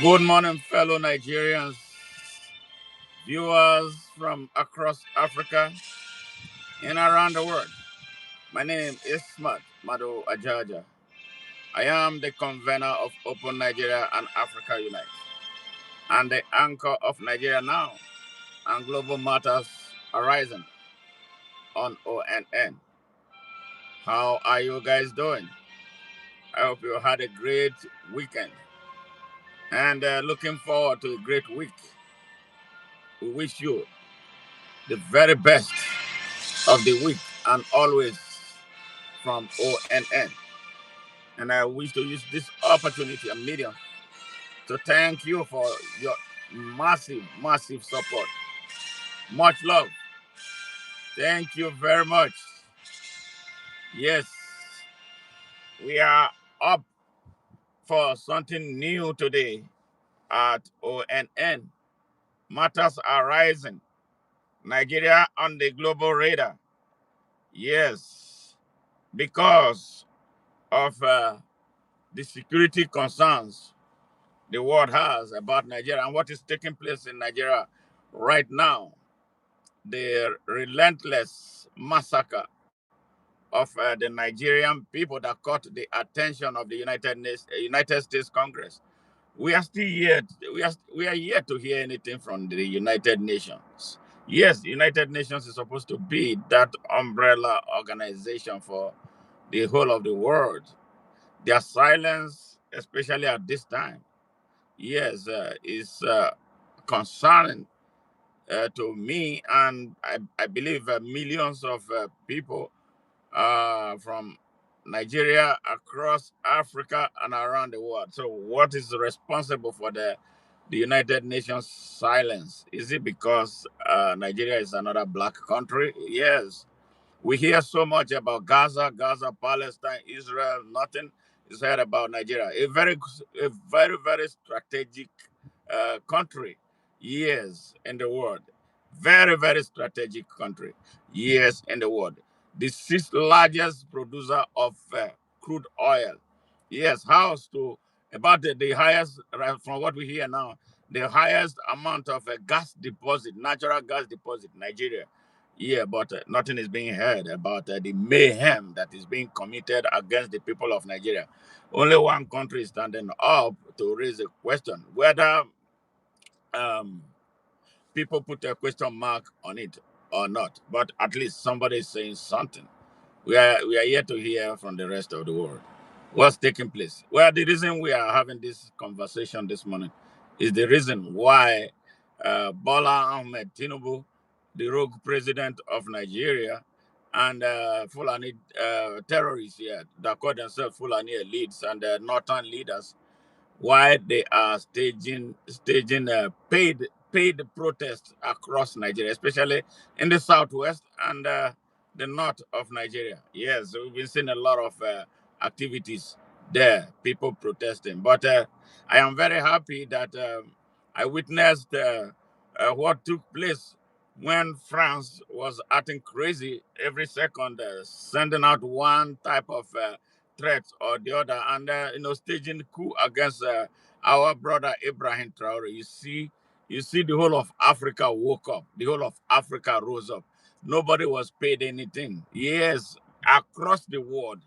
Good morning, fellow Nigerians, viewers from across Africa and around the world. My name is Ahmed Mado Ajaja. I am the convener of Open Nigeria and Africa Unite, and the anchor of Nigeria Now and Global Matters Horizon on ONN. How are you guys doing? I hope you had a great weekend and looking forward to a great week. We wish you the very best of the week and always from ONN. And I wish to use this opportunity and medium to thank you for your massive support. Much love. Thank you very much. Yes, we are up for something new today at ONN. Matters are rising. Nigeria on the global radar. Yes, because of the security concerns the world has about Nigeria and what is taking place in Nigeria right now. The relentless massacre of the Nigerian people that caught the attention of the United States Congress. We are still yet we are yet to hear anything from the United Nations. Yes, the United Nations is supposed to be that umbrella organization for the whole of the world. Their silence, especially at this time, yes, is concerning to me, and I believe millions of people from Nigeria across Africa and around the world. So, what is responsible for the United Nations silence? Is it because Nigeria is another black country? Yes. We hear so much about Gaza, Palestine, Israel. Nothing is heard about Nigeria. A very strategic country. Yes, in the world. Very strategic country. Yes, in the world. The sixth largest producer of crude oil. Yes, house to about the highest, right, from what we hear now, the highest amount of gas deposit, natural gas deposit, Nigeria. Yeah, but nothing is being heard about the mayhem that is being committed against the people of Nigeria. Only one country is standing up to raise a question whether um, people put a question mark on it or not. But at least somebody is saying something. We are yet to hear from the rest of the world. What's taking place? Well, the reason we are having this conversation this morning is the reason why Bola Ahmed Tinubu, the rogue president of Nigeria, and Fulani terrorists here that call themselves Fulani elites and northern leaders, why they are staging paid protests across Nigeria, especially in the southwest and the north of Nigeria. Yes, we've been seeing a lot of activities there, people protesting. But I am very happy that I witnessed what took place when France was acting crazy every second, sending out one type of threats or the other, and staging coup against our brother Ibrahim Traore. You see, the whole of Africa woke up. The whole of Africa rose up. Nobody was paid anything. Yes, across the world,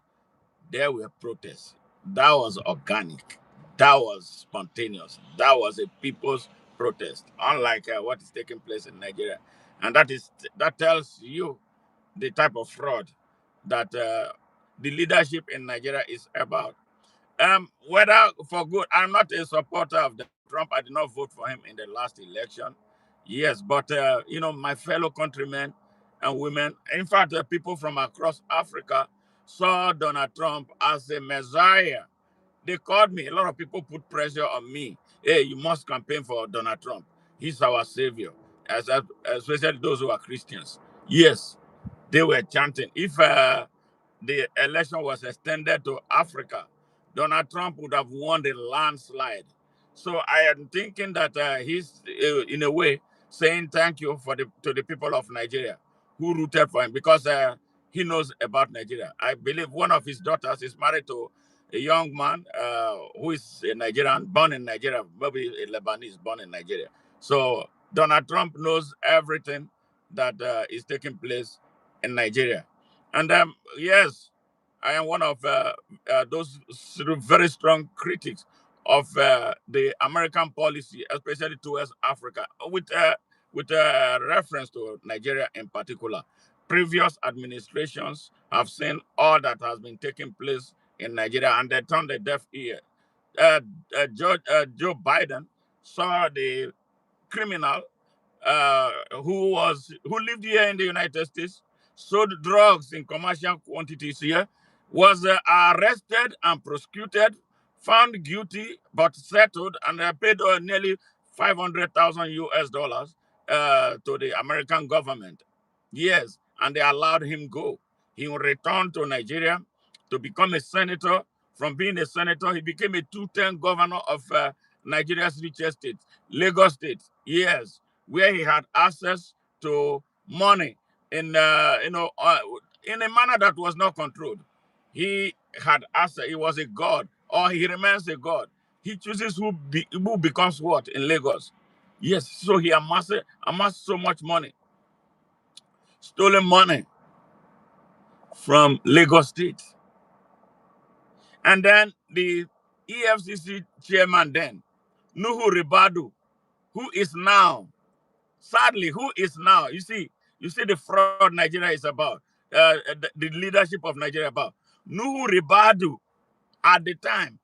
there were protests. That was organic. That was spontaneous. That was a people's protest, unlike what is taking place in Nigeria, and that tells you the type of fraud that the leadership in Nigeria is about. Whether for good, I'm not a supporter of Trump. I did not vote for him in the last election. Yes, but my fellow countrymen and women, in fact, people from across Africa saw Donald Trump as a messiah. They called me. A lot of people put pressure on me. Hey, you must campaign for Donald Trump. He's our savior, especially those who are Christians. Yes, they were chanting. If the election was extended to Africa, Donald Trump would have won the landslide. So I am thinking that he's, in a way, saying thank you to the people of Nigeria who rooted for him because he knows about Nigeria. I believe one of his daughters is married to a young man who is a Nigerian, born in Nigeria, maybe a Lebanese, born in Nigeria. So Donald Trump knows everything that is taking place in Nigeria. And yes, I am one of those very strong critics of the American policy, especially towards Africa, with reference to Nigeria in particular. Previous administrations have seen all that has been taking place in Nigeria, and they turned a deaf ear. Uh, Joe Biden saw the criminal who lived here in the United States, sold drugs in commercial quantities here, was arrested and prosecuted, found guilty but settled, and paid nearly 500,000 US dollars to the American government. Yes, and they allowed him go. He returned to Nigeria to become a senator. From being a senator, he became a two-term governor of Nigeria's richest state, Lagos State. Yes, where he had access to money in in a manner that was not controlled. He had access. He was a god, or he remains a god. He chooses who becomes what in Lagos. Yes, so he amassed so much money, stolen money from Lagos State, and then the EFCC chairman then, Nuhu Ribadu, who is now sadly, who is now? You see the fraud Nigeria is about, the leadership of Nigeria about. Nuhu Ribadu at the time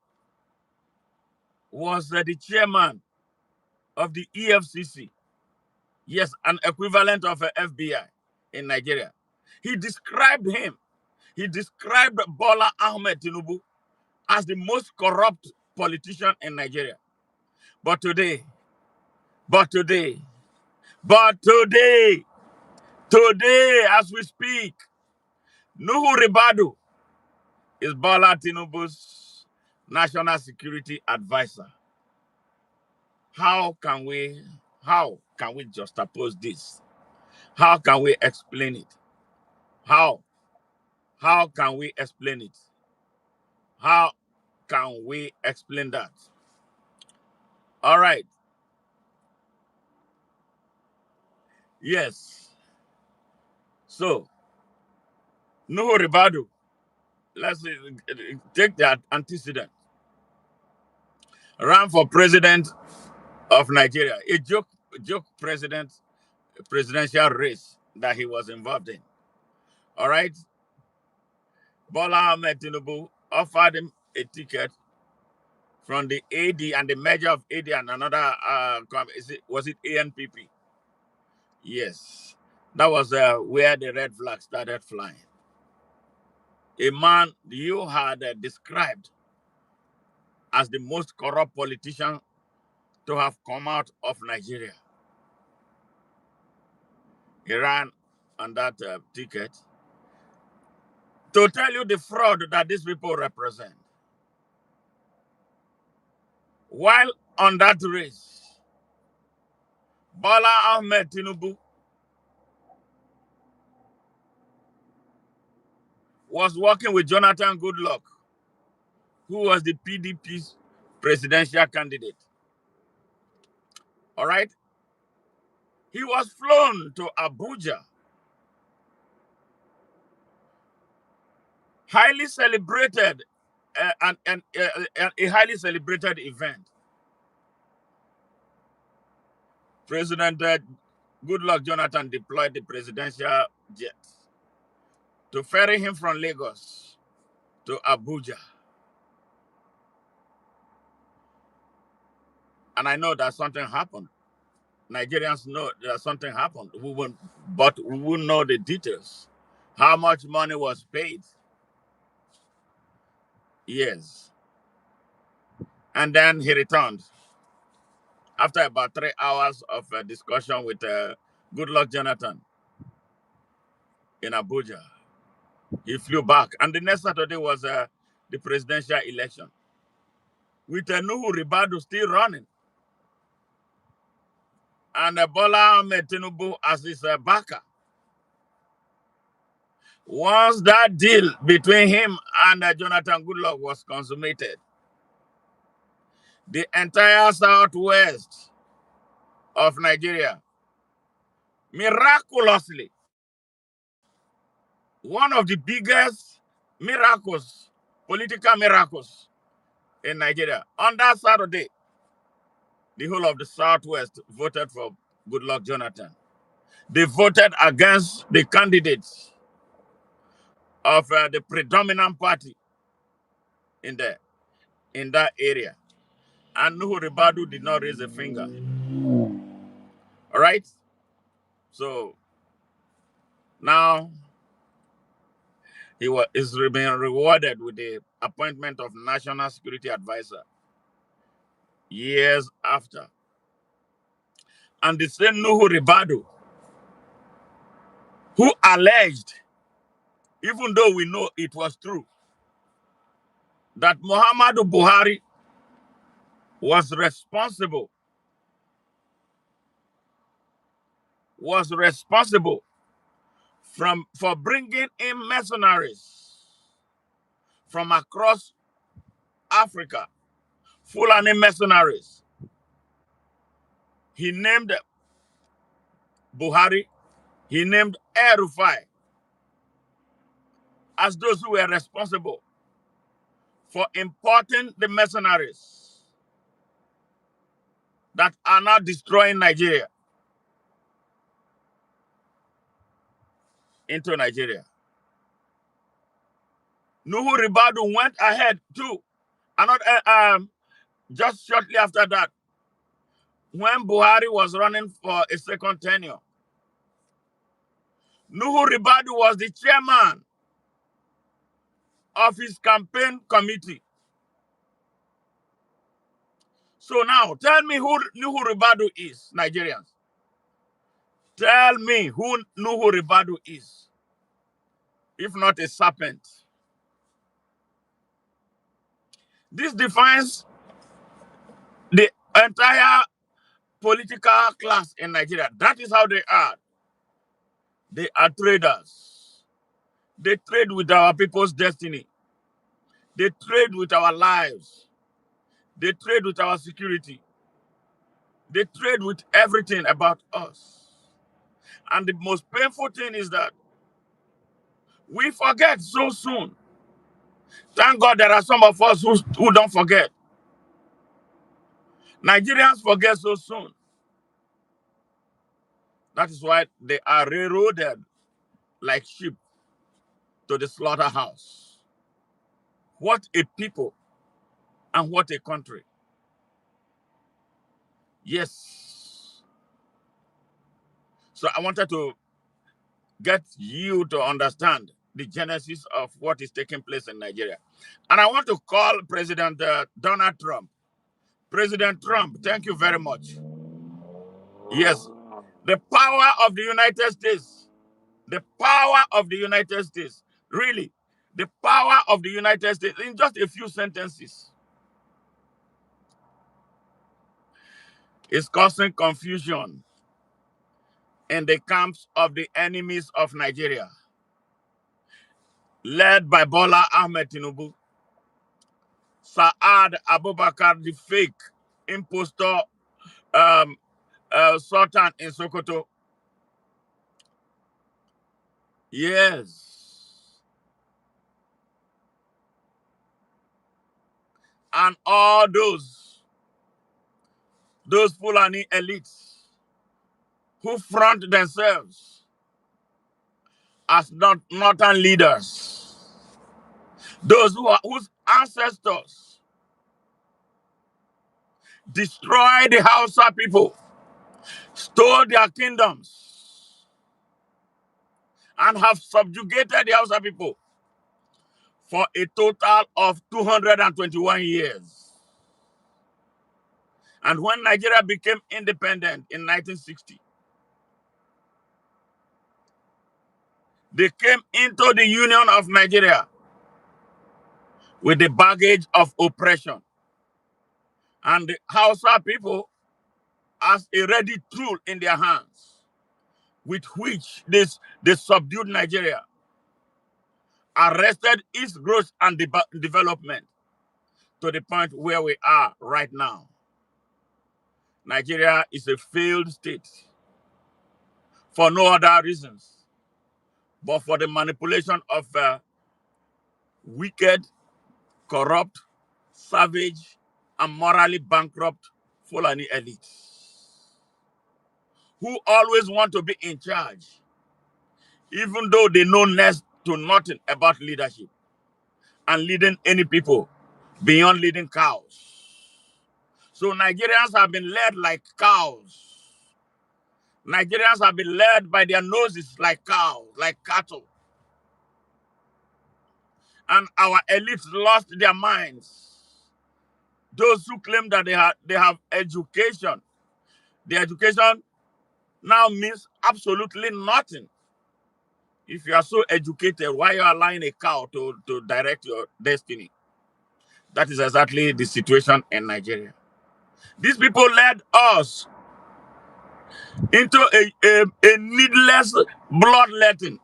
was the chairman of the EFCC. Yes, an equivalent of a FBI in Nigeria. He described him. He described Bola Ahmed Tinubu as the most corrupt politician in Nigeria. But today, but today, but today, today, as we speak, Nuhu Ribadu is Bola Tinubu's national security advisor. How can we how can we juxtapose this? How can we explain it? How? How can we explain it? How can we explain that? All right. Yes. So, Nuhu Ribadu, let's take that antecedent. Ran for president of Nigeria, a joke presidential race that he was involved in. All right. Bola Ahmed Tinubu offered him a ticket from the AD and the merger of AD and another, was it ANPP? Yes. That was where the red flag started flying. A man you had described as the most corrupt politician to have come out of Nigeria. He ran on that ticket to tell you the fraud that these people represent. While on that race, Bola Ahmed Tinubu was working with Jonathan Goodluck, who was the PDP's presidential candidate. All right? He was flown to Abuja, highly celebrated, a highly celebrated event. President Goodluck Jonathan deployed the presidential jet to ferry him from Lagos to Abuja. And I know that something happened. Nigerians know that something happened. But we won't know the details. How much money was paid? Yes. And then he returned after about 3 hours of discussion with Goodluck Jonathan in Abuja. He flew back. And the next Saturday was the presidential election, with Nuhu Ribadu still running. And Bola Ahmed Tinubu as his backer. Once that deal between him and Jonathan Goodluck was consummated, the entire southwest of Nigeria, miraculously, one of the biggest miracles, political miracles in Nigeria, on that Saturday, the whole of the southwest voted for Goodluck Jonathan. They voted against the candidates of the predominant party in there, in that area. And Nuhu Ribadu did not raise a finger. All right? So now is being rewarded with the appointment of National Security Advisor years after. And the same Nuhu Ribadu, who alleged, even though we know it was true, that Muhammadu Buhari was responsible for bringing in mercenaries from across Africa, Fulani mercenaries. He named Buhari, he named El-Rufai as those who were responsible for importing the mercenaries that are now destroying Nigeria into Nigeria. Nuhu Ribadu went ahead too. Just shortly after that, when Buhari was running for a second tenure, Nuhu Ribadu was the chairman of his campaign committee. So now, tell me who Nuhu Ribadu is, Nigerians. Tell me who Nuhu Ribadu is, if not a serpent. This defines the entire political class in Nigeria. That is how they are. They are traders. They trade with our people's destiny. They trade with our lives. They trade with our security. They trade with everything about us. And the most painful thing is that we forget so soon. Thank God there are some of us who don't forget. Nigerians forget so soon. That is why they are railroaded like sheep to the slaughterhouse. What a people and what a country. Yes. So I wanted to get you to understand the genesis of what is taking place in Nigeria. And I want to call President Donald Trump. President Trump, thank you very much. Yes, the power of the United States, the power of the United States, really, the power of the United States, in just a few sentences, is causing confusion in the camps of the enemies of Nigeria, led by Bola Ahmed Tinubu, Saad Abubakar, the fake impostor um, Sultan in Sokoto. Yes. And all those Fulani elites who front themselves as northern leaders, those whose ancestors destroyed the Hausa people, stole their kingdoms, and have subjugated the Hausa people for a total of 221 years. And when Nigeria became independent in 1960, they came into the Union of Nigeria with the baggage of oppression. And the Hausa people as a ready tool in their hands with which they subdued Nigeria. arrested its growth and development to the point where we are right now. Nigeria is a failed state for no other reasons but for the manipulation of wicked, corrupt, savage, and morally bankrupt Fulani elites who always want to be in charge, even though they know next to nothing about leadership and leading any people beyond leading cows. So Nigerians have been led like cows. Nigerians have been led by their noses like cows, like cattle. And our elites lost their minds. Those who claim that they have education, the education now means absolutely nothing. If you are so educated, why are you allowing a cow to direct your destiny? That is exactly the situation in Nigeria. These people led us into a needless bloodletting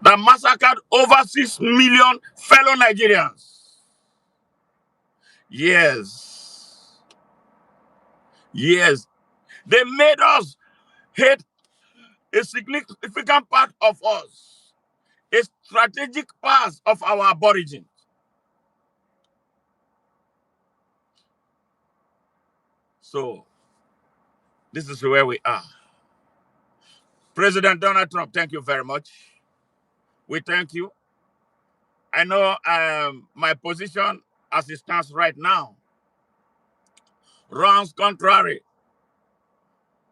that massacred over 6 million fellow Nigerians. Yes. Yes. They made us hate a significant part of us, a strategic part of our origin. So, this is where we are. President Donald Trump, thank you very much. We thank you. I know my position as it stands right now runs contrary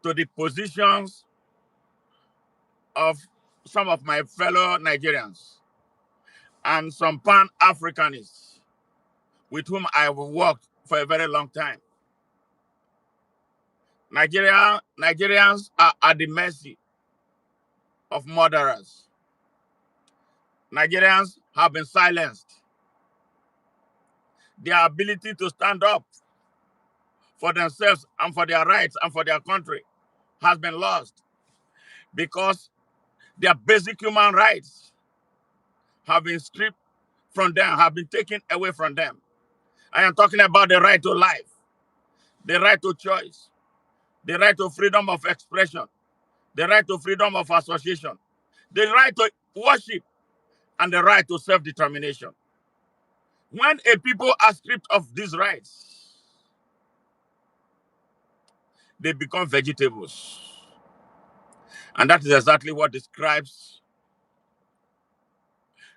to the positions of some of my fellow Nigerians and some Pan-Africanists with whom I have worked for a very long time. Nigerians are at the mercy of murderers. Nigerians have been silenced. Their ability to stand up for themselves and for their rights and for their country has been lost because their basic human rights have been stripped from them, have been taken away from them. I am talking about the right to life, the right to choice, the right to freedom of expression, the right to freedom of association, the right to worship, and the right to self-determination. When a people are stripped of these rights, they become vegetables. And that is exactly what describes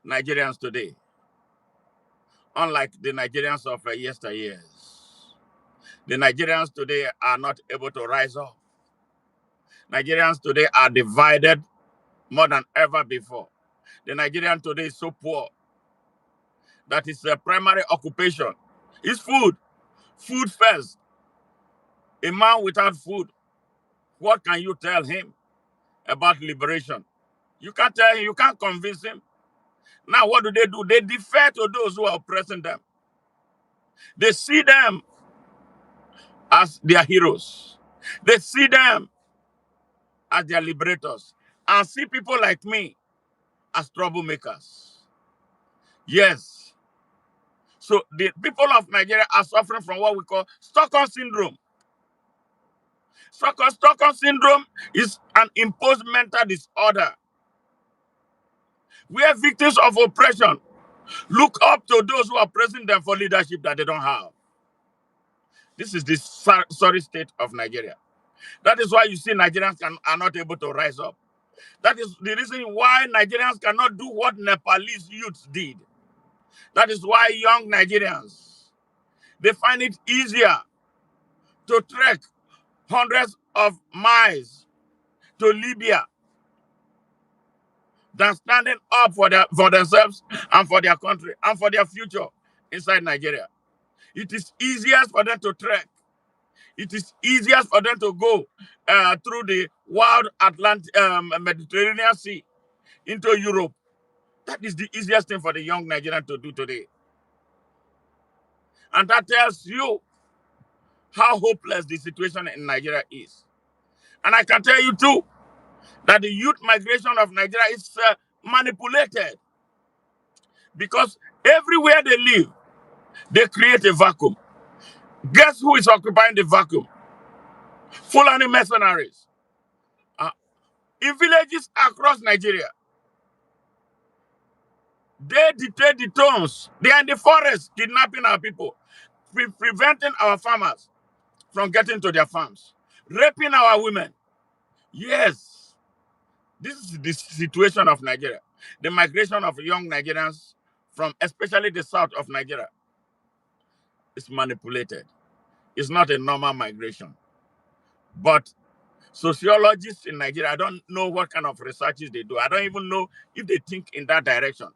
Nigerians today, unlike the Nigerians of yesteryears. The Nigerians today are not able to rise up. Nigerians today are divided more than ever before. The Nigerian today is so poor that his primary occupation is food. Food first. A man without food, what can you tell him about liberation? You can't tell him, you can't convince him. Now, what do? They defer to those who are oppressing them. They see them as their heroes. They see them as their liberators. And see people like me as troublemakers. Yes. So the people of Nigeria are suffering from what we call Stockholm syndrome. Stockholm syndrome is an imposed mental disorder where victims of oppression look up to those who are pressing them for leadership that they don't have. This is the sorry state of Nigeria. That is why you see Nigerians are not able to rise up. That is the reason why Nigerians cannot do what Nepalese youths did. That is why young Nigerians, they find it easier to trek hundreds of miles to Libya than standing up for themselves and for their country and for their future inside Nigeria. It is easiest for them to trek. It is easiest for them to go through the wild Atlantic Mediterranean Sea into Europe. That is the easiest thing for the young Nigerian to do today. And that tells you how hopeless the situation in Nigeria is. And I can tell you too that the youth migration of Nigeria is manipulated because everywhere they live, they create a vacuum. Guess who is occupying the vacuum? Fulani mercenaries. Uh, in villages across Nigeria, they dictate the tones. They are in the forest kidnapping our people, preventing our farmers from getting to their farms, raping our women. Yes, this is the situation of Nigeria. The migration of young Nigerians from especially the south of Nigeria is manipulated. It's not a normal migration. But sociologists in Nigeria, I don't know what kind of researches they do. I don't even know if they think in that direction.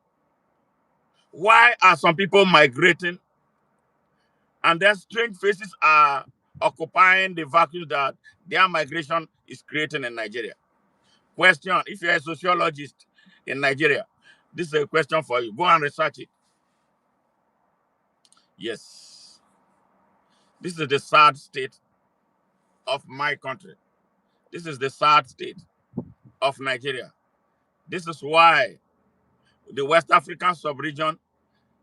Why are some people migrating and then strange faces are occupying the vacuum that their migration is creating in Nigeria? Question, if you're a sociologist in Nigeria, this is a question for you. Go and research it. Yes. This is the sad state of my country. This is the sad state of Nigeria. This is why the West African sub-region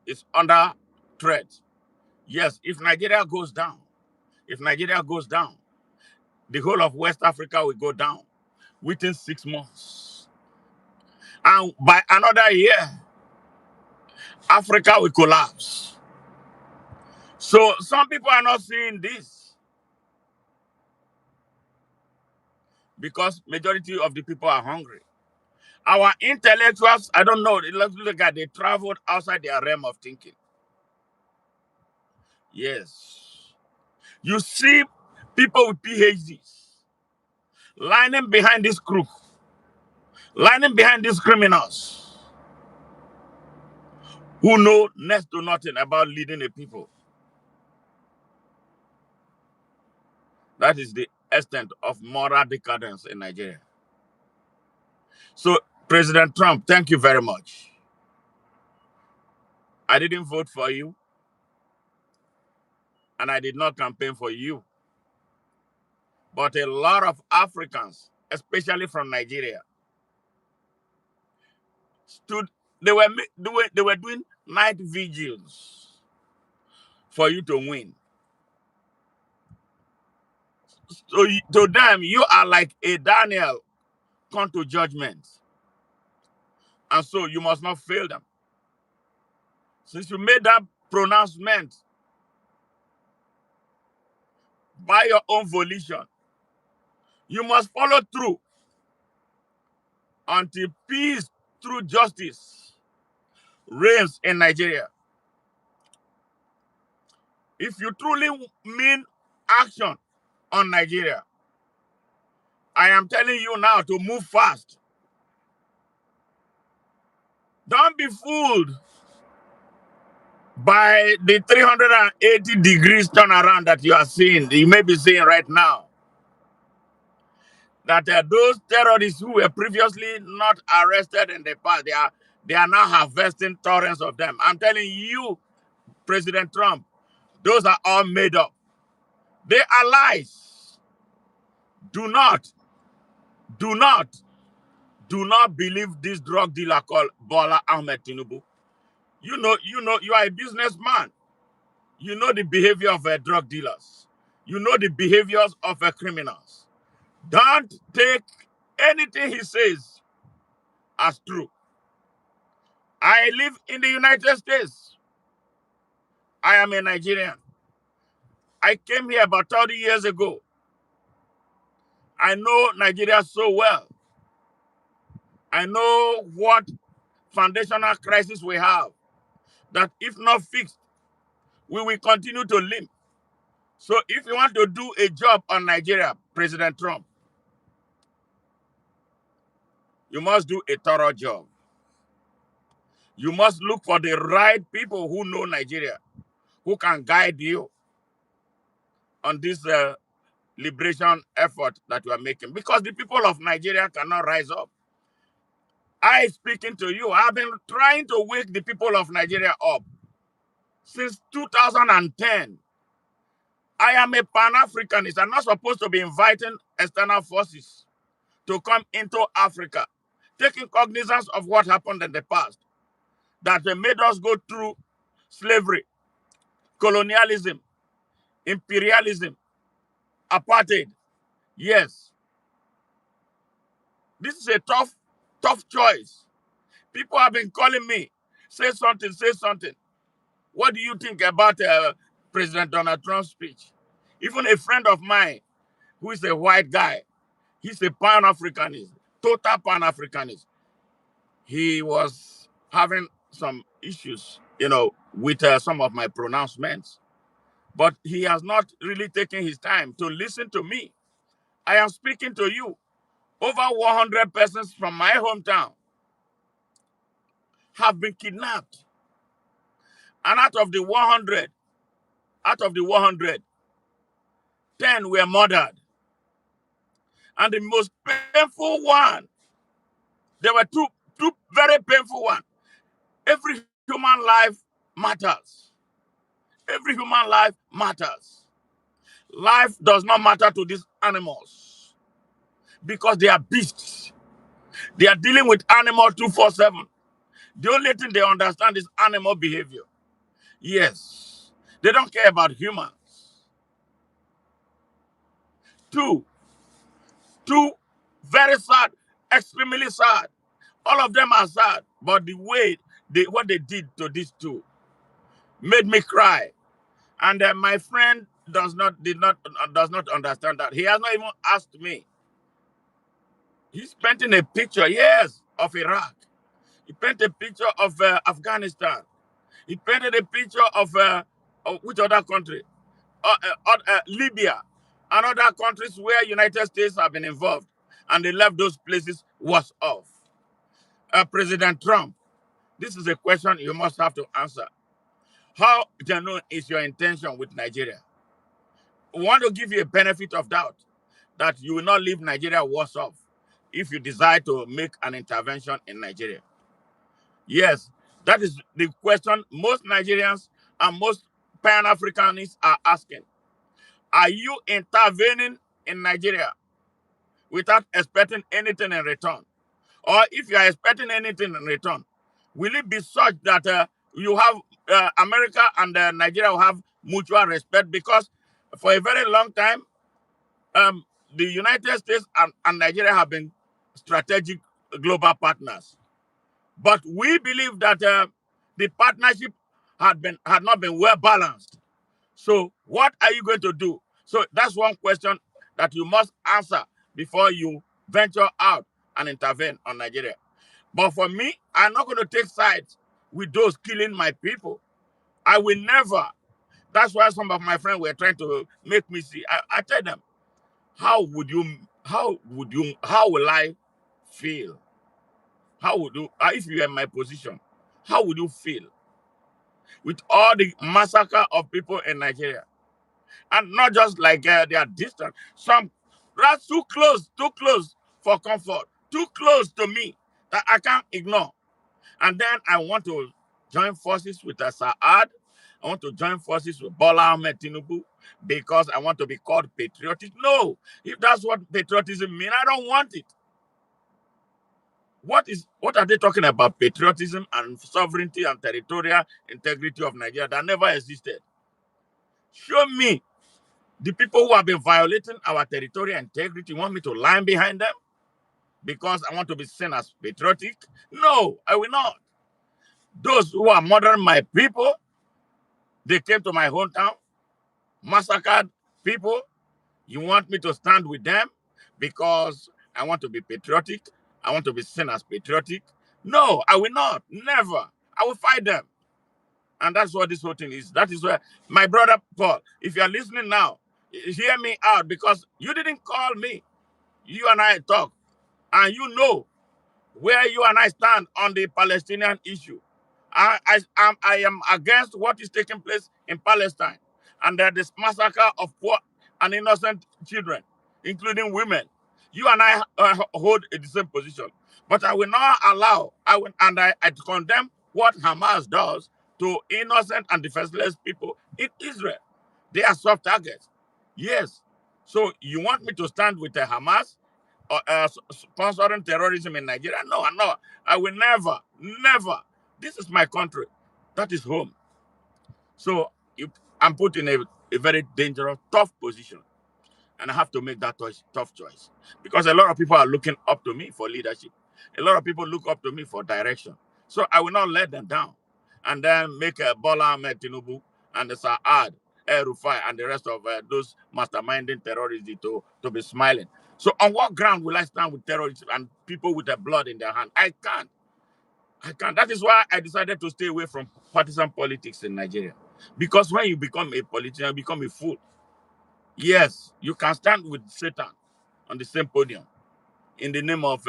is under threat. Yes, if Nigeria goes down, the whole of West Africa will go down within 6 months. And by another year, Africa will collapse. So some people are not seeing this because majority of the people are hungry. Our intellectuals, I don't know, look at they traveled outside their realm of thinking. Yes. You see people with PhDs lining behind this crook, lining behind these criminals who know next to nothing about leading a people. That is the extent of moral decadence in Nigeria. So, President Trump, thank you very much. I didn't vote for you, and I did not campaign for you. But a lot of Africans, especially from Nigeria, stood, they were doing night vigils for you to win. So to them, you are like a Daniel come to judgment. And so you must not fail them. Since you made that pronouncement by your own volition, you must follow through until peace through justice reigns in Nigeria. If you truly mean action on Nigeria, I am telling you now to move fast. Don't be fooled by the 380 degrees turnaround that you are seeing, you may be seeing right now. That those terrorists who were previously not arrested in the past, they are now harvesting torrents of them. I'm telling you, President Trump, those are all made up. They are lies. Do not, do not, do not believe this drug dealer called Bola Ahmed Tinubu. You are a businessman. You know the behavior of drug dealers. You know the behaviors of criminals. Don't take anything he says as true. I live in the United States. I am a Nigerian. I came here about 30 years ago. I know Nigeria so well. I know what foundational crisis we have that if not fixed, we will continue to limp. So if you want to do a job on Nigeria, President Trump, you must do a thorough job. You must look for the right people who know Nigeria, who can guide you on this liberation effort that you are making. Because the people of Nigeria cannot rise up. I speaking to you, I've been trying to wake the people of Nigeria up since 2010. I am a Pan-Africanist. I'm not supposed to be inviting external forces to come into Africa. taking cognizance of what happened in the past, that they made us go through slavery, colonialism, imperialism, apartheid. Yes, this is a tough choice. People have been calling me, say something, say something. What do you think about President Donald Trump's speech? Even a friend of mine who is a white guy, he's a Pan-Africanist, total Pan-Africanist. He was having some issues, with some of my pronouncements. But he has not really taken his time to listen to me. I am speaking to you. Over 100 persons from my hometown have been kidnapped. And out of the 100, 10 were murdered. And the most painful one, there were two very painful ones. Every human life matters. Every human life matters. Life does not matter to these animals because they are beasts. They are dealing with animals 247. The only thing they understand is animal behavior. Yes, they don't care about humans. Two, two, very sad, extremely sad. All of them are sad, but the way what they did to these two made me cry. And my friend does not understand that. He has not even asked me. He's painting a picture, yes, of Iraq. He painted a picture of Afghanistan. He painted a picture of which other country? Libya and other countries where United States have been involved. And they left those places worse off. President Trump, this is a question you must have to answer. How genuine is your intention with Nigeria? We want to give you a benefit of doubt that you will not leave Nigeria worse off if you decide to make an intervention in Nigeria. Yes, that is the question most Nigerians and most Pan-Africanists are asking. Are you intervening in Nigeria without expecting anything in return? Or if you are expecting anything in return, will it be such that you have America and Nigeria will have mutual respect? Because for a very long time, um, the United States and Nigeria have been strategic global partners. But we believe that the partnership had not been well balanced. So what are you going to do? So that's one question that you must answer before you venture out and intervene on Nigeria. But for me, I'm not going to take sides with those killing my people. I will never. That's why some of my friends were trying to make me see. I tell them, how will I feel? How would you, if you were in my position, how would you feel with all the massacre of people in Nigeria? And not just like they are distant. Some that's too close for comfort, too close to me that I can't ignore. And then I want to join forces with Saad. I want to join forces with Bola Ahmed Tinubu because I want to be called patriotic. No, if that's what patriotism means, I don't want it. What are they talking about? Patriotism and sovereignty and territorial integrity of Nigeria that never existed. Show me the people who have been violating our territorial integrity. Want me to line behind them because I want to be seen as patriotic? No, I will not. Those who are murdering my people, they came to my hometown, massacred people. You want me to stand with them because I want to be patriotic? I want to be seen as patriotic? No, I will not. Never. I will fight them. And that's what this whole thing is. That is where my brother Paul, if you are listening now, hear me out because you didn't call me. You and I talk. And you know where you and I stand on the Palestinian issue. I am against what is taking place in Palestine and this massacre of poor and innocent children, including women. You and I hold the same position, but I will not allow. I condemn what Hamas does to innocent and defenseless people in Israel. They are soft targets. Yes. So you want me to stand with the Hamas? sponsoring terrorism in Nigeria. No, no, I will never, never. This is my country. That is home. So I'm put in a very dangerous, tough position. And I have to make that tough choice. Because a lot of people are looking up to me for leadership. A lot of people look up to me for direction. So I will not let them down. And then make a Bola Ahmed Tinubu and the Saad, Rufai, and the rest of those masterminding terrorists to be smiling. So on what ground will I stand with terrorists and people with the blood in their hand? I can't. I can't. That is why I decided to stay away from partisan politics in Nigeria. Because when you become a politician, you become a fool. Yes, you can stand with Satan on the same podium in the name of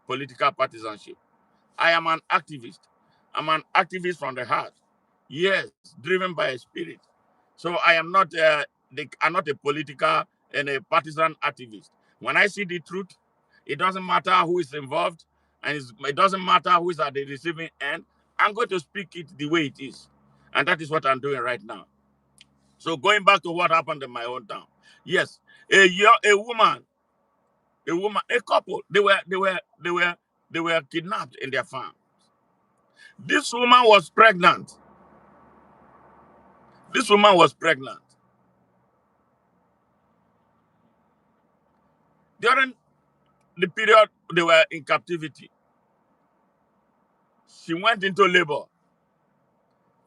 political partisanship. I am an activist. I'm an activist from the heart. Yes, driven by a spirit. So I am not I'm not a political and a partisan activist. When I see the truth, it doesn't matter who is involved, and it doesn't matter who is at the receiving end. I'm going to speak it the way it is, and that is what I'm doing right now. So going back to what happened in my own town, yes, a woman, a couple, they were kidnapped in their farm. This woman was pregnant. This woman was pregnant. During the period they were in captivity, she went into labor,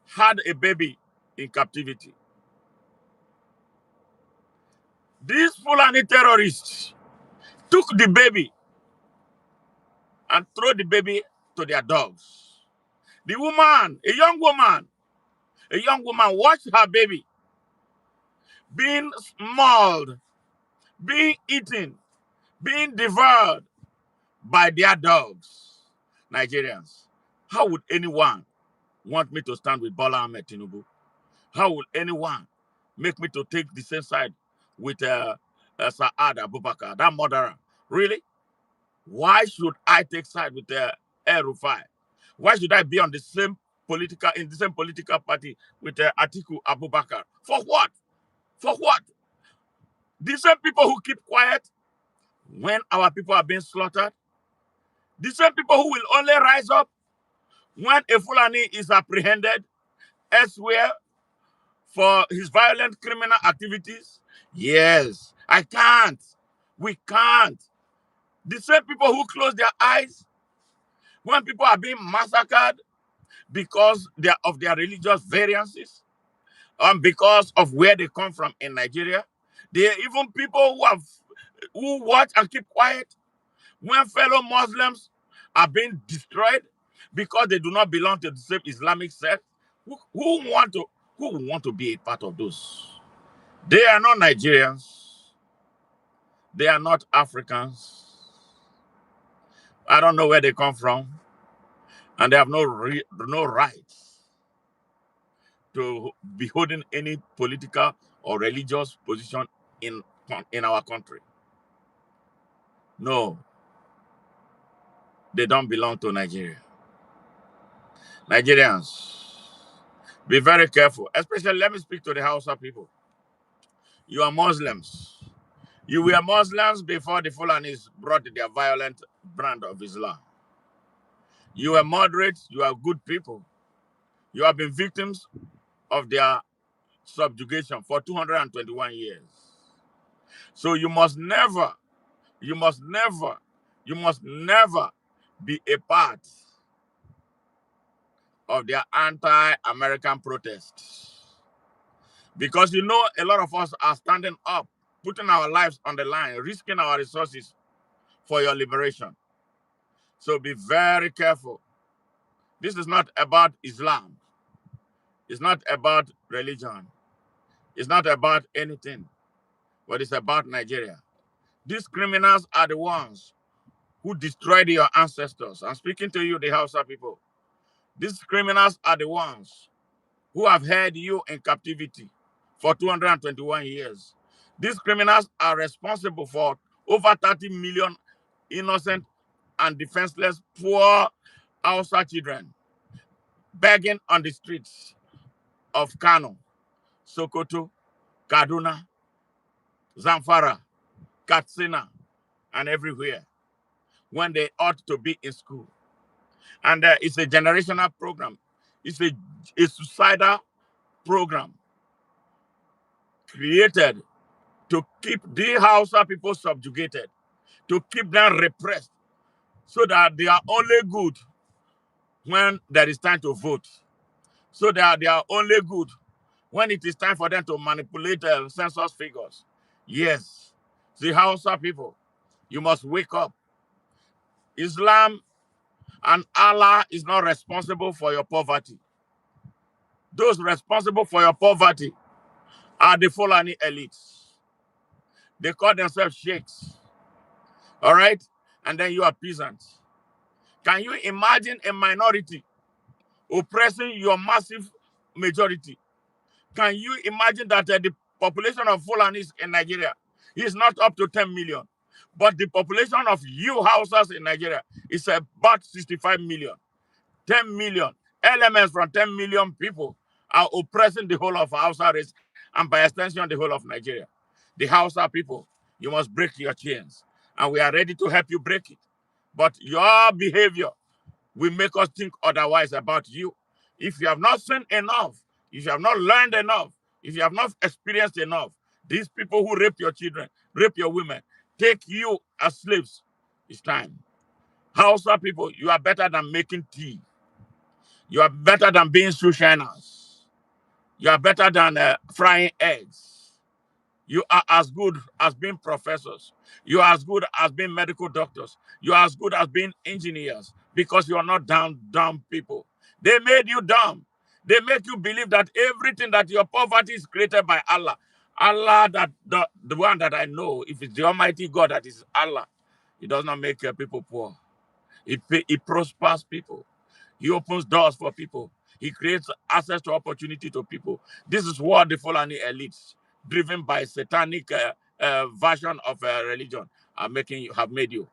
had a baby in captivity. These Fulani terrorists took the baby and threw the baby to their dogs. The woman, a young woman watched her baby being mauled, being eaten, being devoured by their dogs. Nigerians, how would anyone want me to stand with Bola Ahmed Tinubu? How would anyone make me to take the same side with Saad Abubakar, that murderer? Really? Why should I take side with Rufai? Why should I be on the same political party with Atiku Abubakar? For what? For what? The same people who keep quiet when our people are being slaughtered. The same people who will only rise up when a Fulani is apprehended elsewhere for his violent criminal activities. Yes, I can't. We can't. The same people who close their eyes when people are being massacred because of their religious variances and because of where they come from in Nigeria. There are even people who watch and keep quiet when fellow Muslims are being destroyed because they do not belong to the same Islamic sect. Who want to be a part of those? They are not Nigerians. They are not Africans. I don't know where they come from, and they have no right to be holding any political or religious position in our country. No, they don't belong to Nigeria. Nigerians, be very careful. Especially, let me speak to the Hausa people. You are Muslims. You were Muslims before the Fulanis brought their violent brand of Islam. You are moderate. You are good people. You have been victims of their subjugation for 221 years. So you must never, you must never be a part of their anti-American protests. Because a lot of us are standing up, putting our lives on the line, risking our resources for your liberation. So be very careful. This is not about Islam. It's not about religion. It's not about anything, but it's about Nigeria. These criminals are the ones who destroyed your ancestors. I'm speaking to you, the Hausa people. These criminals are the ones who have held you in captivity for 221 years. These criminals are responsible for over 30 million innocent and defenseless poor Hausa children begging on the streets of Kano, Sokoto, Kaduna, Zamfara, Katsina, and everywhere when they ought to be in school. And it's a generational program. It's a suicidal program created to keep the Hausa people subjugated, to keep them repressed, so that they are only good when there is time to vote, so that they are only good when it is time for them to manipulate census figures. Yes, the Hausa people, you must wake up. Islam and Allah is not responsible for your poverty. Those responsible for your poverty are the Fulani elites. They call themselves sheikhs. All right? And then you are peasants. Can you imagine a minority oppressing your massive majority? Can you imagine that the population of Fulanis in Nigeria is not up to 10 million, but the population of you Hausas in Nigeria is about 65 million. 10 million elements from 10 million people are oppressing the whole of Hausa race and by extension the whole of Nigeria. The Hausa people, you must break your chains, and we are ready to help you break it. But your behavior will make us think otherwise about you. If you have not seen enough, if you have not learned enough, if you have not experienced enough, these people who rape your children, rape your women, take you as slaves, it's time. Hausa people, you are better than making tea. You are better than being shoe shiners. You are better than frying eggs. You are as good as being professors. You are as good as being medical doctors. You are as good as being engineers because you are not dumb people. They made you dumb. They make you believe that everything that your poverty is created by Allah. Allah, that the one that I know, if it's the Almighty God that is Allah, He does not make people poor. He prospers people. He opens doors for people. He creates access to opportunity to people. This is what the Fulani elites, driven by satanic version of religion, have made you.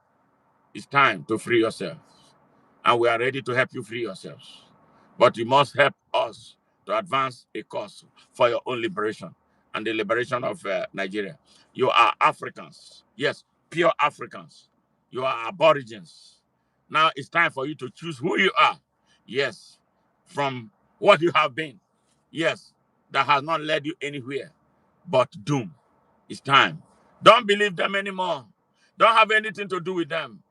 It's time to free yourself, and we are ready to help you free yourselves. But you must help us to advance a cause for your own liberation and the liberation of Nigeria. You are Africans, yes, pure Africans. You are aborigines. Now it's time for you to choose who you are. Yes, from what you have been. Yes, that has not led you anywhere but doom. It's time. Don't believe them anymore. Don't have anything to do with them.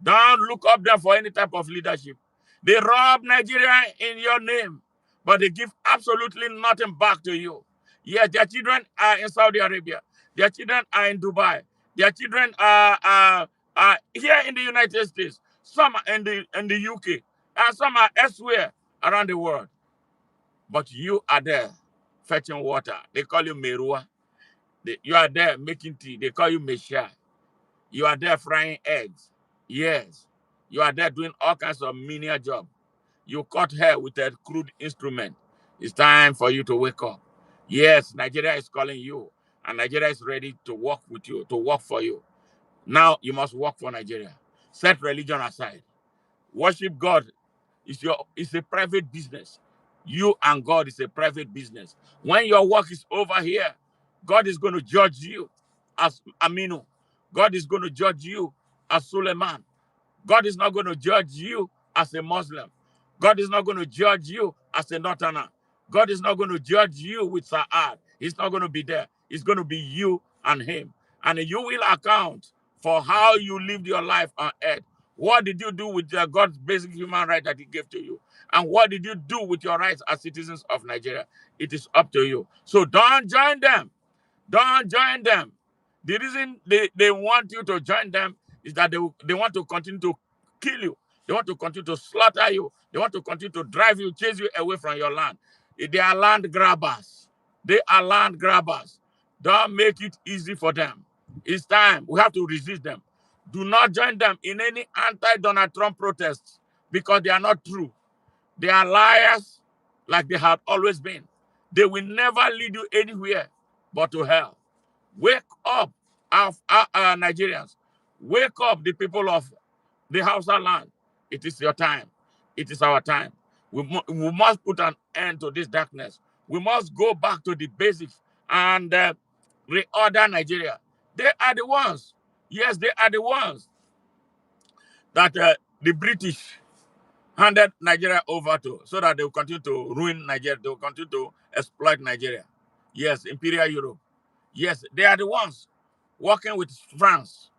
Don't look up there for any type of leadership. They rob Nigeria in your name, but they give absolutely nothing back to you. Yes, their children are in Saudi Arabia. Their children are in Dubai. Their children are here in the United States. Some are in the UK, and some are elsewhere around the world. But you are there fetching water. They call you Merua. You are there making tea. They call you Meshai. You are there frying eggs. Yes. You are there doing all kinds of menial job. You cut hair with a crude instrument. It's time for you to wake up. Yes, Nigeria is calling you, and Nigeria is ready to work with you, to work for you. Now you must work for Nigeria. Set religion aside. Worship God. It's a private business. You and God is a private business. When your work is over here, God is going to judge you as Aminu. God is going to judge you as Suleiman. God is not going to judge you as a Muslim. God is not going to judge you as a Northerner. God is not going to judge you with Sa'ad. He's not going to be there. It's going to be you and him. And you will account for how you lived your life on earth. What did you do with God's basic human right that He gave to you? And what did you do with your rights as citizens of Nigeria? It is up to you. So don't join them. Don't join them. The reason they want you to join them is that they want to continue to kill you. They want to continue to slaughter you. They want to continue to drive you, chase you away from your land. They are land grabbers. They are land grabbers. Don't make it easy for them. It's time. We have to resist them. Do not join them in any anti-Donald Trump protests because they are not true. They are liars like they have always been. They will never lead you anywhere but to hell. Wake up, Nigerians. Wake up, the people of the Hausa land. It is your time. It is our time. We must put an end to this darkness. We must go back to the basics and reorder Nigeria. They are the ones Yes, they are the ones that the British handed Nigeria over to so that they will continue to ruin Nigeria. They will continue to exploit Nigeria. Yes, Imperial Europe. Yes, they are the ones working with France.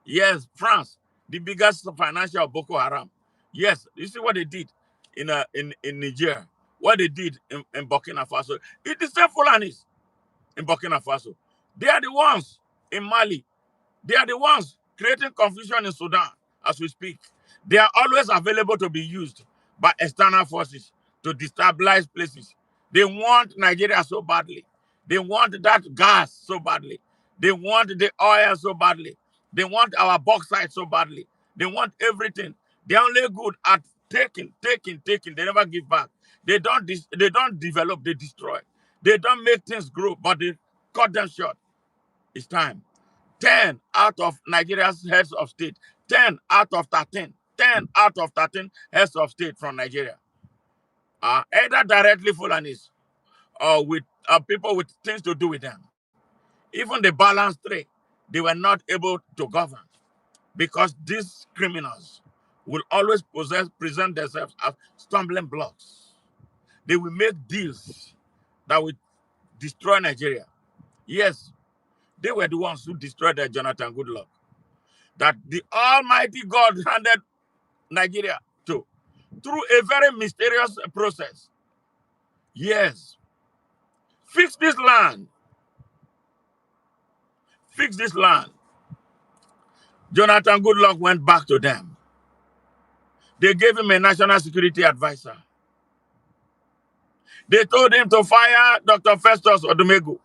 Yes, France, the biggest financier of Boko Haram. Yes, you see what they did in Niger, what they did in Burkina Faso. It is the Fulanis in Burkina Faso. They are the ones in Mali. They are the ones creating confusion in Sudan as we speak. They are always available to be used by external forces to destabilize places. They want Nigeria so badly. They want that gas so badly. They want the oil so badly. They want our bauxite so badly. They want everything. They're only good at taking, taking, taking. They never give back. They don't develop, they destroy. They don't make things grow, but they cut them short. It's time. 10 out of Nigeria's heads of state, 10 out of 13, 10 out of 13 heads of state from Nigeria are either directly Fulanis or with people with things to do with them. Even the balanced three, they were not able to govern because these criminals will always present themselves as stumbling blocks. They will make deals that will destroy Nigeria. Yes, they were the ones who destroyed Jonathan Goodluck. That the Almighty God handed Nigeria to through a very mysterious process. Yes, fix this land, fix this land. Jonathan Goodluck went back to them. They gave him a national security advisor. They told him to fire Dr. Festus Odumegu,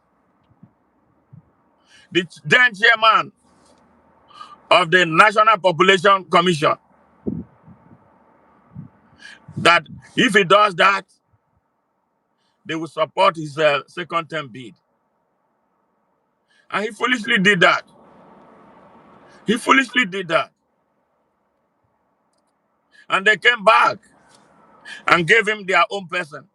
the then chairman of the National Population Commission. That if he does that, they will support his second term bid. And he foolishly did that. He foolishly did that. And they came back and gave him their own person.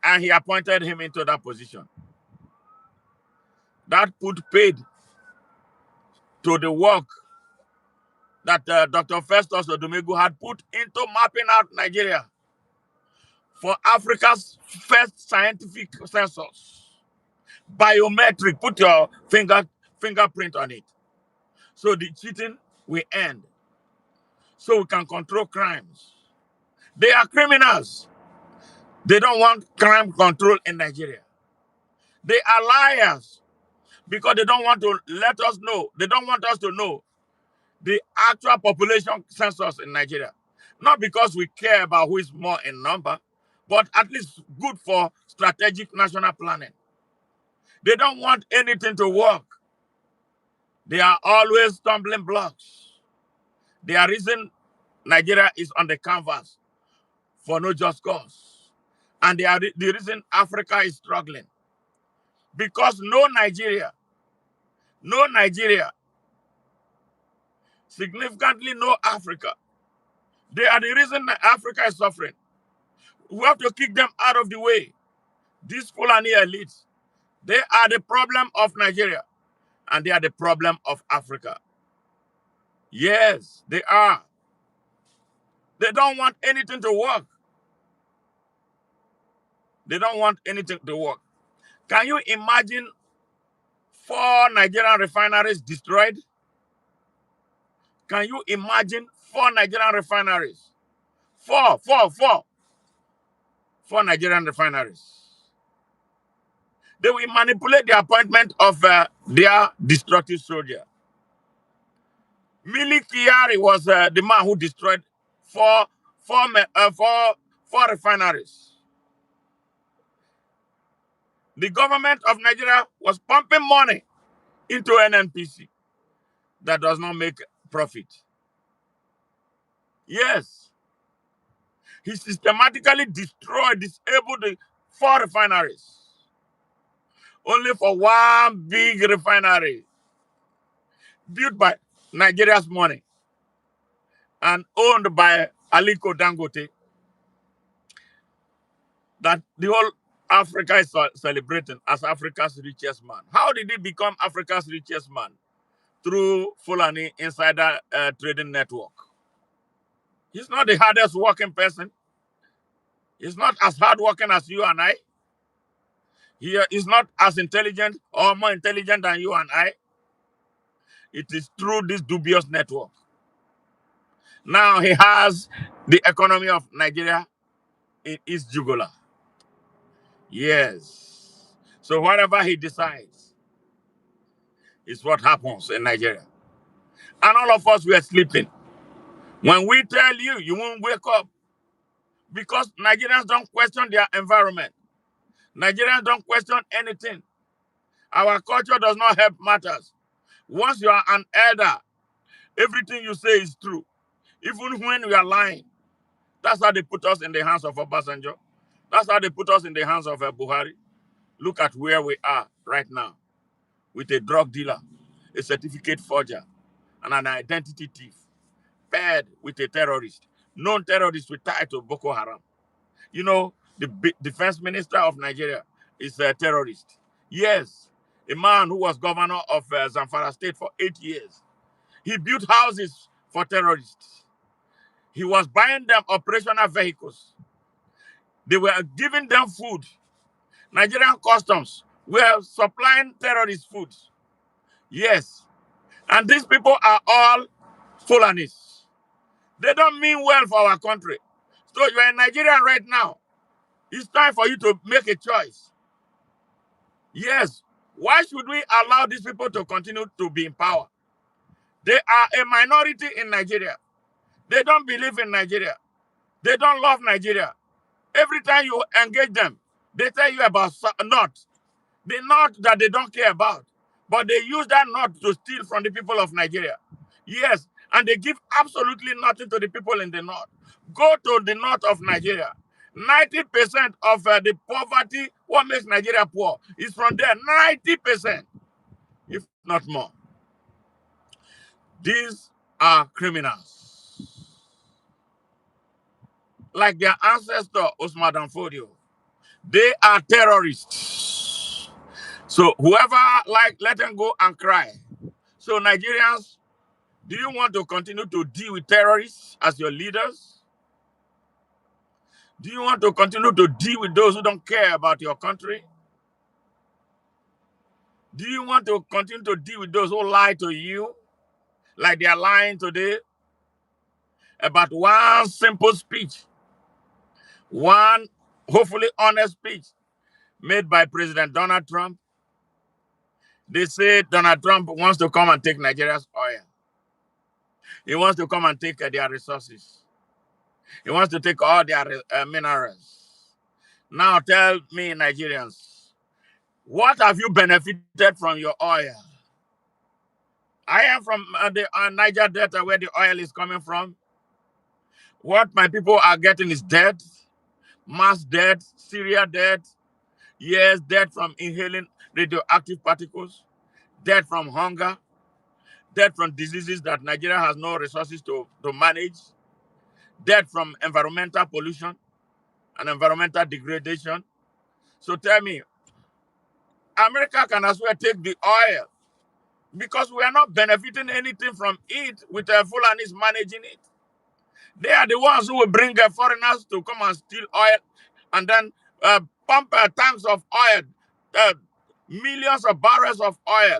And he appointed him into that position. That put paid to the work that Dr. Festus Odumegu had put into mapping out Nigeria for Africa's first scientific census. Biometric, put your fingerprint on it. So the cheating will end. So we can control crimes. They are criminals. They don't want crime control in Nigeria. They are liars because they don't want to let us know. They don't want us to know the actual population census in Nigeria. Not because we care about who is more in number, but at least good for strategic national planning. They don't want anything to work. They are always stumbling blocks. They are reason Nigeria is on the canvas for no just cause. And they are the reason Africa is struggling. Because no Nigeria, significantly no Africa. They are the reason that Africa is suffering. We have to kick them out of the way. These Fulani elites, they are the problem of Nigeria, and they are the problem of Africa. Yes, they are. They don't want anything to work. They don't want anything to work. Can you imagine 4 Nigerian refineries destroyed? Can you imagine 4 Nigerian refineries? Four Nigerian refineries. They will manipulate the appointment of their destructive soldier. Mili Kyari was the man who destroyed four, four, four refineries. The government of Nigeria was pumping money into NNPC that does not make profit. Yes, he systematically disabled the 4 refineries, only for one big refinery built by Nigeria's money and owned by Aliko Dangote, that the whole Africa is celebrating as Africa's richest man. How did he become Africa's richest man? through Fulani insider trading network. He's not the hardest working person. He's not as hardworking as you and I. He is not as intelligent or more intelligent than you and I. It is through this dubious network. Now he has the economy of Nigeria in his jugular. Yes. So whatever he decides is what happens in Nigeria. And all of us were sleeping. When we tell you, you won't wake up because Nigerians don't question their environment. Nigerians don't question anything. Our culture does not help matters. Once you are an elder, everything you say is true. Even when we are lying. That's how they put us in the hands of Obasanjo. That's how they put us in the hands of Buhari. Look at where we are right now with a drug dealer, a certificate forger, and an identity thief, paired with a terrorist, known terrorist with tie to Boko Haram. You know, the defense minister of Nigeria is a terrorist. Yes, a man who was governor of Zamfara state for 8 years. He built houses for terrorists. He was buying them operational vehicles. They were giving them food. Nigerian customs were supplying terrorist food. Yes. And these people are all Fulanis. They don't mean well for our country. So you are in Nigeria right now. It's time for you to make a choice. Yes. Why should we allow these people to continue to be in power? They are a minority in Nigeria. They don't believe in Nigeria. They don't love Nigeria. Every time you engage them, they tell you about North. The North that they don't care about. But they use that North to steal from the people of Nigeria. Yes, and they give absolutely nothing to the people in the North. Go to the North of Nigeria. 90% of the poverty, what makes Nigeria poor, is from there. 90%, if not more. These are criminals. Like their ancestor, Osman Danfodio. They are terrorists. So whoever let them go and cry. So Nigerians, do you want to continue to deal with terrorists as your leaders? Do you want to continue to deal with those who don't care about your country? Do you want to continue to deal with those who lie to you, like they are lying today about one simple speech, one hopefully honest speech made by President Donald Trump? They say Donald Trump wants to come and take Nigeria's oil. He wants to come and take their resources. He wants to take all their minerals. Now tell me, Nigerians, what have you benefited from your oil? I am from the Niger Delta where the oil is coming from. What my people are getting is death, mass death, Syria death, yes, death from inhaling radioactive particles, death from hunger, death from diseases that Nigeria has no resources to manage, death from environmental pollution and environmental degradation. So tell me, America can as well take the oil because we are not benefiting anything from it with Fulanis managing it. They are the ones who will bring foreigners to come and steal oil and then pump tanks of oil, uh, millions of barrels of oil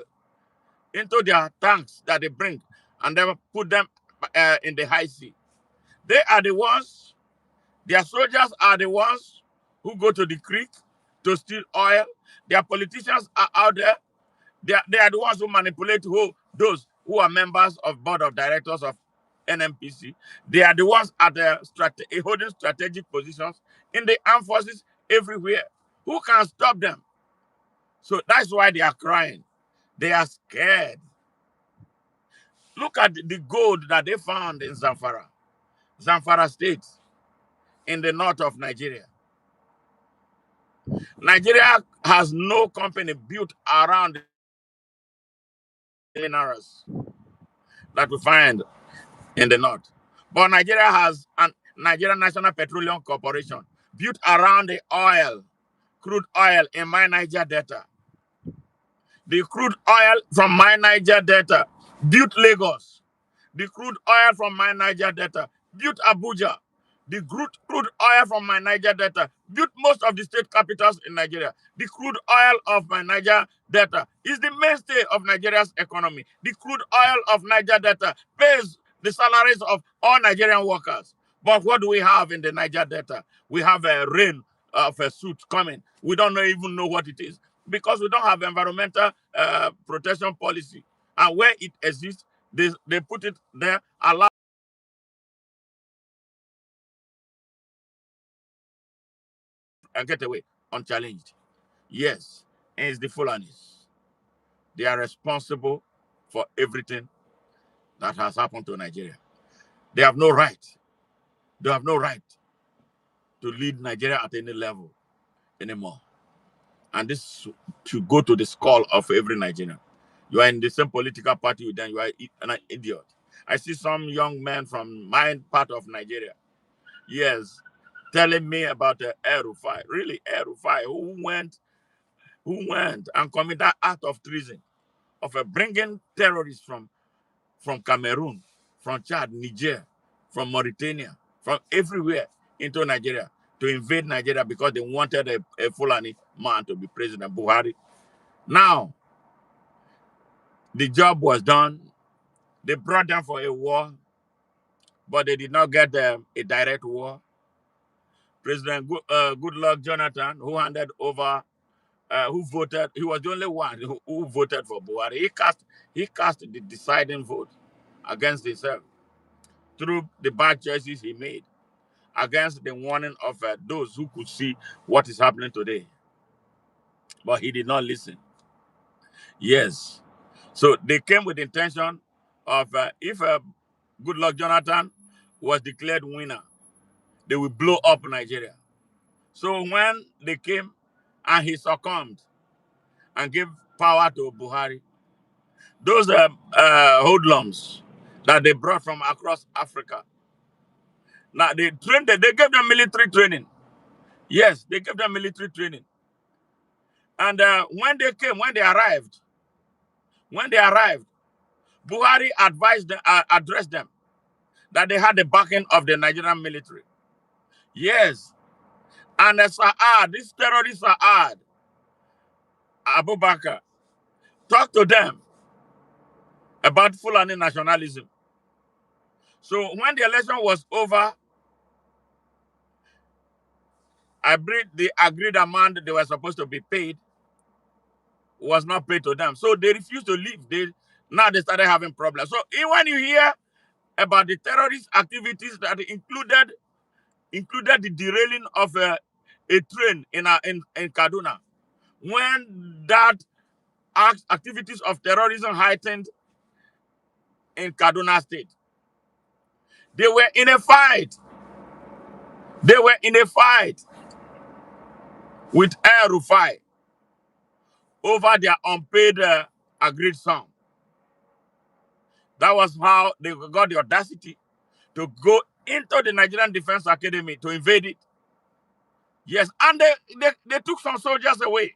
into their tanks that they bring and then put them in the high sea. They are the ones, their soldiers are the ones who go to the creek to steal oil. Their politicians are out there. They are the ones who manipulate those who are members of board of directors of NMPC. They are the ones at the holding strategic positions in the armed forces everywhere. Who can stop them? So that's why they are crying. They are scared. Look at the gold that they found in Zamfara State, in the north of Nigeria. Nigeria has no company built around the minerals that we find in the north. But Nigeria has a Nigerian National Petroleum Corporation built around the oil, crude oil in my Niger Delta. The crude oil from my Niger Delta built Lagos. The crude oil from my Niger Delta built Abuja. The crude oil from my Niger Delta built most of the state capitals in Nigeria. The crude oil of my Niger Delta is the mainstay of Nigeria's economy. The crude oil of Niger Delta pays the salaries of all Nigerian workers. But what do we have in the Niger Delta? We have a rain of a suit coming. We don't even know what it is because we don't have environmental protection policy. And where it exists, they put it there, allow and get away unchallenged. Yes, and it's the Fulanis. They are responsible for everything that has happened to Nigeria. They have no right. They have no right to lead Nigeria at any level anymore. And this should go to the skull of every Nigerian. You are in the same political party with them, you are an idiot. I see some young men from my part of Nigeria, yes, telling me about the Air Rufai. Really, Air Rufai, who went and committed that act of treason of bringing terrorists from Cameroon, from Chad, Niger, from Mauritania, from everywhere into Nigeria to invade Nigeria because they wanted a Fulani man to be President Buhari. Now, the job was done. They brought them for a war, but they did not get a direct war. President Goodluck Jonathan, who handed over, who voted, he was the only one who voted for Buhari. He cast the deciding vote against himself through the bad choices he made, against the warning of those who could see what is happening today. But he did not listen. Yes. So they came with the intention of if Goodluck Jonathan was declared winner, they will blow up Nigeria. So when they came and he succumbed and gave power to Buhari, those hoodlums that they brought from across Africa, now they trained them, they gave them military training. Yes, they gave them military training. And when they arrived, Buhari advised them, addressed them that they had the backing of the Nigerian military. Yes, and Saad, this terrorist Saad Abubakar, talked to them about Fulani nationalism. So when the election was over, the agreed amount they were supposed to be paid was not paid to them. So they refused to leave. Now they started having problems. So when you hear about the terrorist activities that included the derailing of a train in Kaduna, when that activities of terrorism heightened in Kaduna State, they were in a fight. They were in a fight with Air Rufai over their unpaid agreed sum. That was how they got the audacity to go into the Nigerian Defense Academy to invade it. Yes, and they took some soldiers away.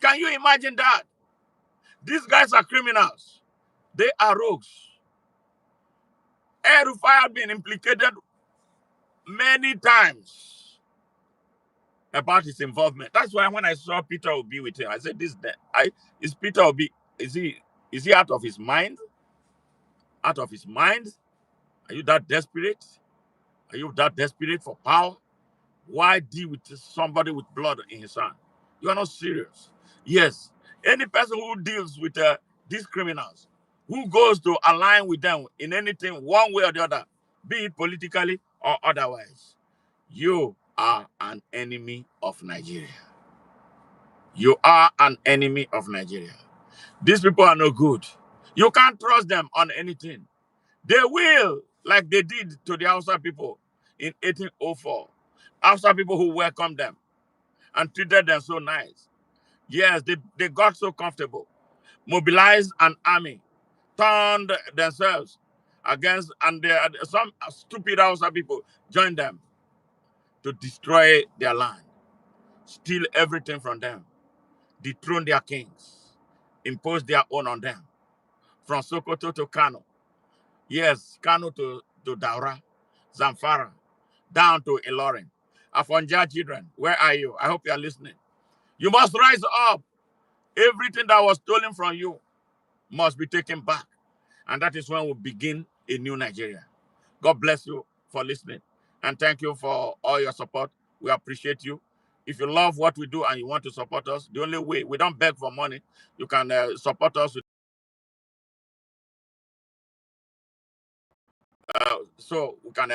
Can you imagine that? These guys are criminals. They are rogues. Air Rufai had been implicated many times about his involvement. That's why when I saw Peter Obi with him, I said, is Peter Obi, is he out of his mind? Out of his mind? Are you that desperate? Are you that desperate for power? Why deal with somebody with blood in his hand? You are not serious. Yes, any person who deals with these criminals, who goes to align with them in anything, one way or the other, be it politically or otherwise, you are an enemy of Nigeria. You are an enemy of Nigeria. These people are no good. You can't trust them on anything. They will, like they did to the Hausa people in 1804. Hausa people who welcomed them and treated them so nice. Yes, they got so comfortable, mobilized an army, turned themselves against, and some stupid Hausa people joined them to destroy their land, steal everything from them, dethrone their kings, impose their own on them, from Sokoto to Kano. Yes, Kano to Daura, Zamfara, down to Ilorin. Afonja children, where are you? I hope you are listening. You must rise up. Everything that was stolen from you must be taken back. And that is when we begin a new Nigeria. God bless you for listening. And thank you for all your support. We appreciate you. If you love what we do and you want to support us, the only way, we don't beg for money. You can support us so we can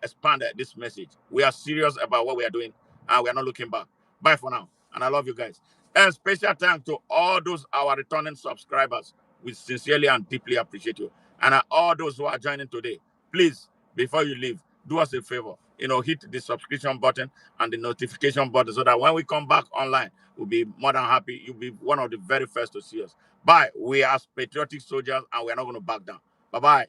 expand this message. We are serious about what we are doing and we are not looking back. Bye for now. And I love you guys. And special thanks to all those our returning subscribers. We sincerely and deeply appreciate you. And all those who are joining today, please, before you leave, do us a favor. Hit the subscription button and the notification button so that when we come back online, we'll be more than happy. You'll be one of the very first to see us. Bye. We are patriotic soldiers and we're not going to back down. Bye-bye.